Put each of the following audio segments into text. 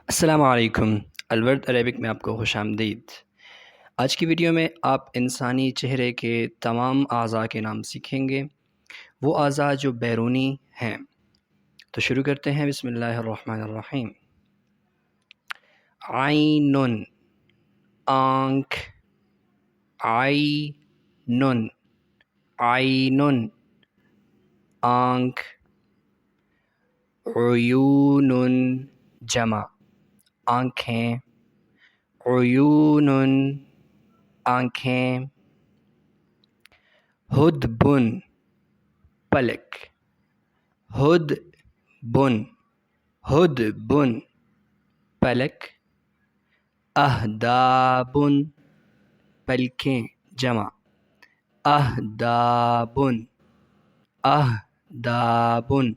السلام علیکم۔ الورد عربک میں آپ کو خوش آمدید۔ آج کی ویڈیو میں آپ انسانی چہرے کے تمام اعضاء کے نام سیکھیں گے، وہ اعضاء جو بیرونی ہیں۔ تو شروع کرتے ہیں، بسم اللہ الرحمن الرحیم۔ عین، آنکھ، عین، عین، آنکھ، عیون، جمع، آنکھیں، عیون، آنکھیں، ہدبن، پلک، ہدبن، ہدبن، پلک، اہدابن، پلکیں، جمع، اہدابن، اہدابن،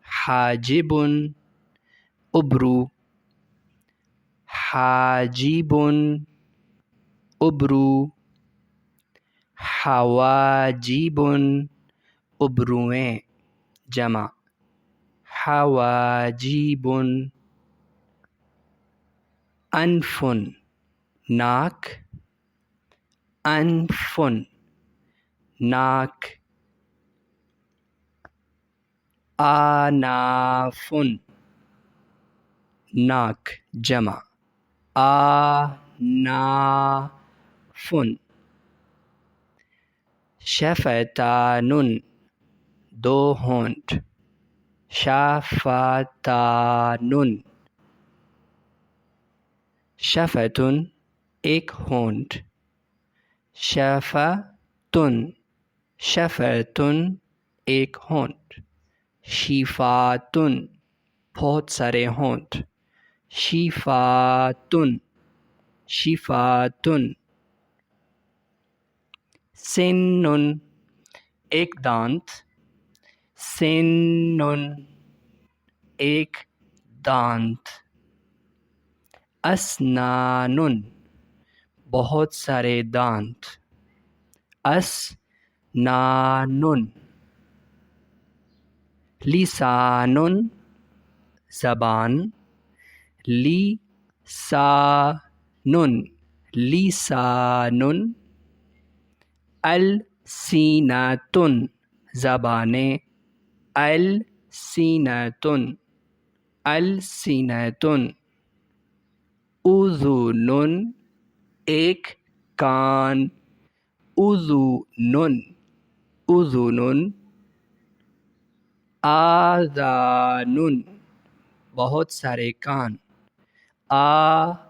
حاجبن، ابرو، حاجبن، ابرو، حواجبن، ابرویں، جمع، حواجبن، انفن، ناک، انفن، ناک، آنافن، ناک، جمع، آنافن، شفتان، دو ہونٹ، شفتان، شفتن، ایک ہونٹ، شفتن، شفتن، ایک ہونٹ، شفاتن، بہت سارے ہونٹ، شفاتن، شفاتن، سنن، ایک دانت، سنن، ایک دانت، اسنان، بہت سارے دانت، اسنان، لسان، زبان، لسان، لسان، السینۃ، زبانیں، السینۃ، السینۃ، اذن، ایک کان، اذن، اذن، آذان، بہت سارے کان، آذان،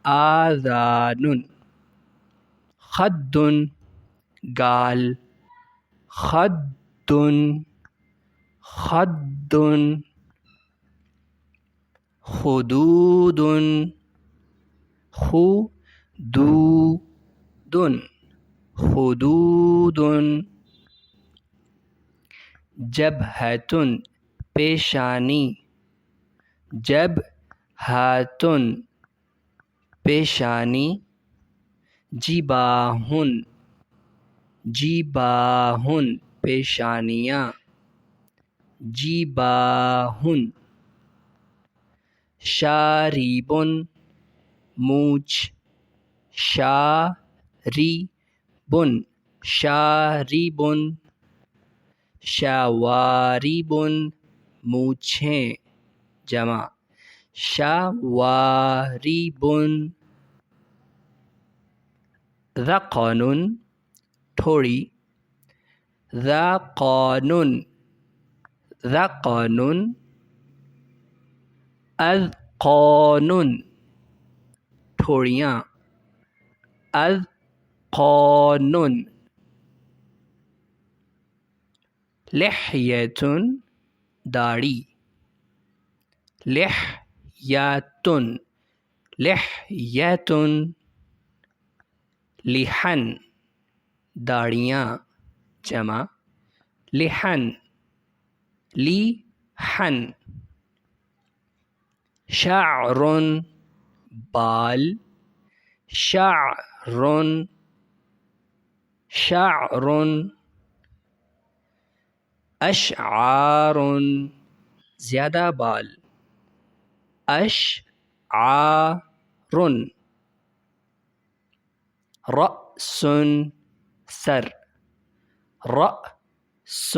آذان، خد، گال، خد، خد، خدود، خدود، خدود، جبہۃ، پیشانی، جبہۃ، پیشانی، جباہ، جباہ، پیشانیاں، جباہ، شارب، مونچھ، شارب، شارب، شوارب، مونچھیں، جمع، شوارب، ذقن، تھوڑی، ذقن، ذقن، اذقان، تھوڑیاں، اذقان، لحیۃ، داڑھی، لحیۃ، لحیۃ، لحن، داڑیاں، جمع، لحن، لحن، شعر، بال، شعر، شعر، اشعار، زیادہ بال. اشعار. رأس سر. رأس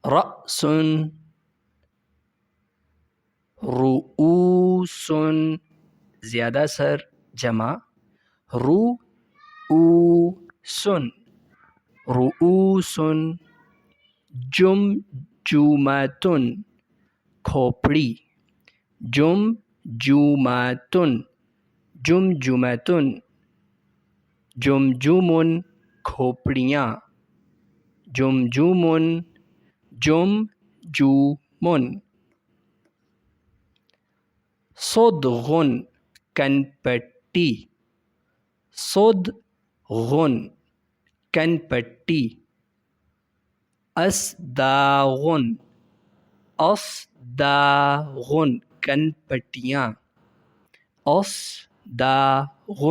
رأس. رؤوس زیادہ سر جمع رؤوس. رؤوس. جمجمۃ کھوپڑی. جمجمۃ. جمجمۃ. جمجم کھوپڑیاں. جمجم. جمجم. صدغ کن پٹی. صدغ کن پٹی. اصداغ. اصداغ کن پٹیاں. اصداغ.